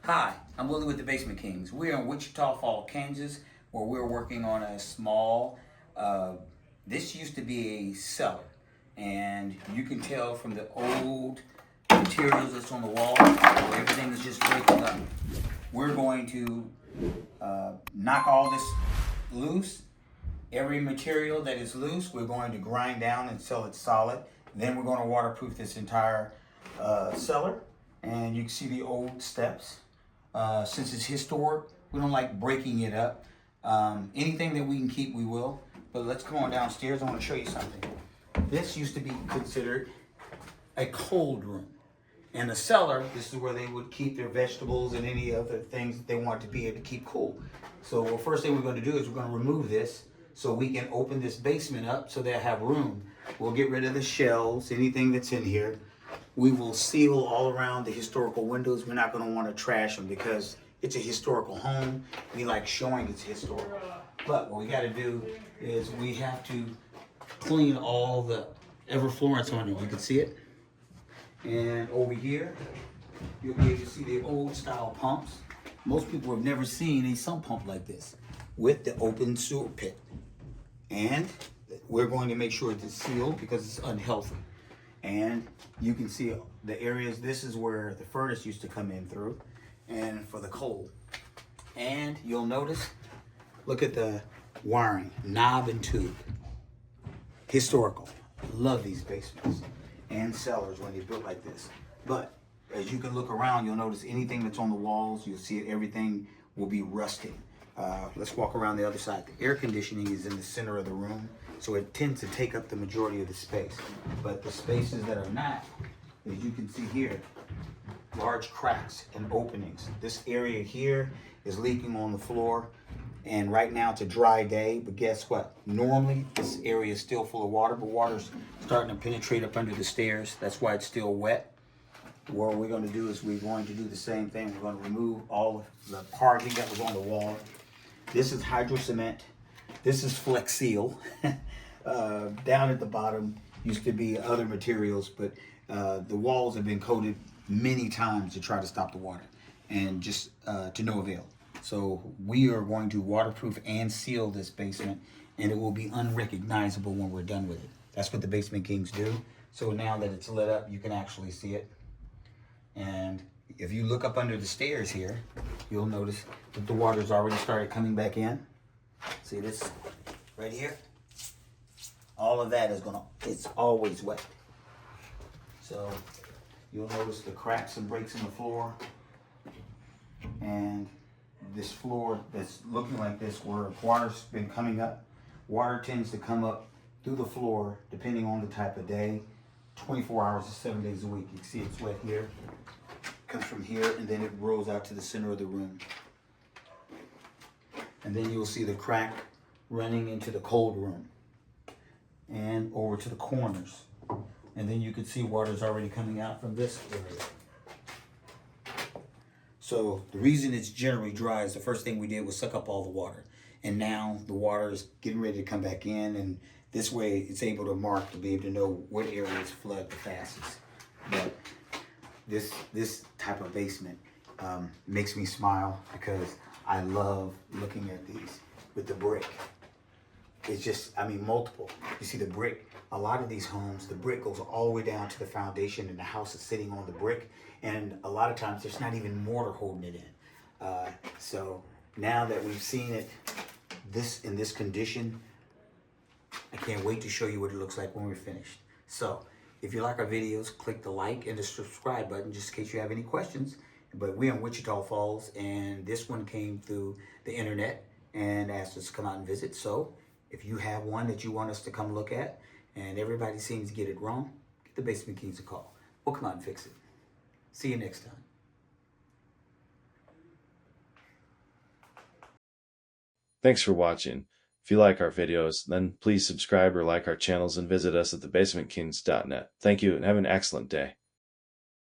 Hi, I'm Willie with the Basement Kings. We're in Wichita Falls, Kansas, where we're working on a small, this used to be a cellar. And you can tell from the old materials that's on the wall, where everything is just breaking up. We're going to knock all this loose. Every material that is loose, we're going to grind down until it's solid. Then we're going to waterproof this entire cellar. And you can see the old steps. Since it's historic, we don't like breaking it up. Anything that we can keep, we will. But let's come on downstairs. I want to show you something. This used to be considered a cold room. And the cellar, this is where they would keep their vegetables and any other things that they want to be able to keep cool. So the first thing we're going to do is we're going to remove this so we can open this basement up so they'll have room. We'll get rid of the shelves, anything that's in here. We will seal all around the historical windows. We're not going to want to trash them because it's a historical home. We like showing it's historical. But what we got to do is we have to clean all the everflorence on it. You can see it. And over here, you'll be able to see the old style pumps. Most people have never seen a sump pump like this with the open sewer pit. And we're going to make sure it's sealed because it's unhealthy. And you can see the areas, this is where the furnace used to come in through and for the coal. And you'll notice, look at the wiring, knob and tube. Historical. Love these basements and cellars when they're built like this. But as you can look around, you'll notice anything that's on the walls, you'll see it, everything will be rusting. Let's walk around the other side. The air conditioning is in the center of the room, so it tends to take up the majority of the space. But the spaces that are not, as you can see here, large cracks and openings. This area here is leaking on the floor, and right now it's a dry day, but guess what? Normally this area is still full of water, but water's starting to penetrate up under the stairs. That's why it's still wet. What we're going to do is we're going to do the same thing. We're going to remove all of the carving that was on the wall. This is hydro cement. This is Flex Seal. Down at the bottom used to be other materials, but the walls have been coated many times to try to stop the water, and just to no avail. So we are going to waterproof and seal this basement, and it will be unrecognizable when we're done with it. That's what the Basement Kings do. So now that it's lit up, you can actually see it. And if you look up under the stairs here, you'll notice that the water's already started coming back in. See this right here? All of that is it's always wet. So you'll notice the cracks and breaks in the floor. And this floor that's looking like this, where water's been coming up. Water tends to come up through the floor depending on the type of day, 24 hours to 7 days a week. You can see it's wet here. Comes from here and then it rolls out to the center of the room. And then you'll see the crack running into the cold room and over to the corners. And then you can see water's already coming out from this area. So the reason it's generally dry is the first thing we did was suck up all the water. And now the water is getting ready to come back in, and this way it's able to mark to be able to know what areas flood the fastest. But this type of basement makes me smile because I love looking at these with the brick. It's just, I mean, multiple. You see the brick, a lot of these homes, the brick goes all the way down to the foundation and the house is sitting on the brick. And a lot of times there's not even mortar holding it in. So now that we've seen it in this condition, I can't wait to show you what it looks like when we're finished. So if you like our videos, click the like and the subscribe button just in case you have any questions. But we're in Wichita Falls, and this one came through the internet and asked us to come out and visit. So if you have one that you want us to come look at, and everybody seems to get it wrong, get the Basement Kings a call. We'll come out and fix it. See you next time. Thanks for watching. If you like our videos, then please subscribe or like our channels and visit us at thebasementkings.net. Thank you and have an excellent day.